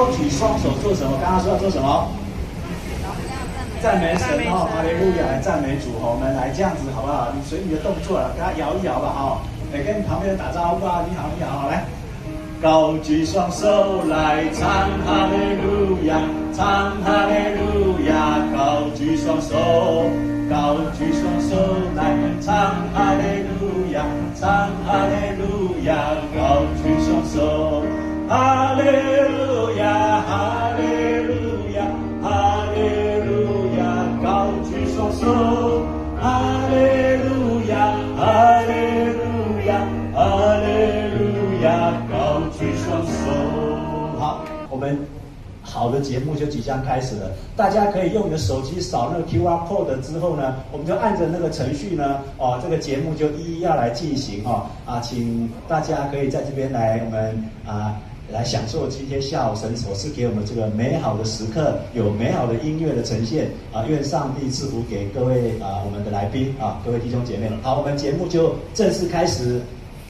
高举双手做什么？刚刚说要做什么？赞美神哦，哈利路亚，来赞美主哦，我们来这样子好不好？你随你的动作了，跟他摇一摇吧哈，来跟你旁边的打招呼啊，你好你好，来，高举双手来唱哈利路亚，唱哈利路亚，高举双手，高举双手来唱哈利路亚，唱哈利路亚，高举双手，哈利路亚，哈利路亚，哈利。高举双手，哈利路亚，哈利路亚，哈利路亚，高举双手。好，我们好的节目就即将开始了。大家可以用你的手机扫那个 QR code 之后呢，我们就按着那个程序呢，这个节目就一一要来进行请大家可以在这边来，我们来享受今天下午神所赐给我们这个美好的时刻，有美好的音乐的呈现愿上帝赐福给各位我们的来宾各位弟兄姐妹。好，我们节目就正式开始。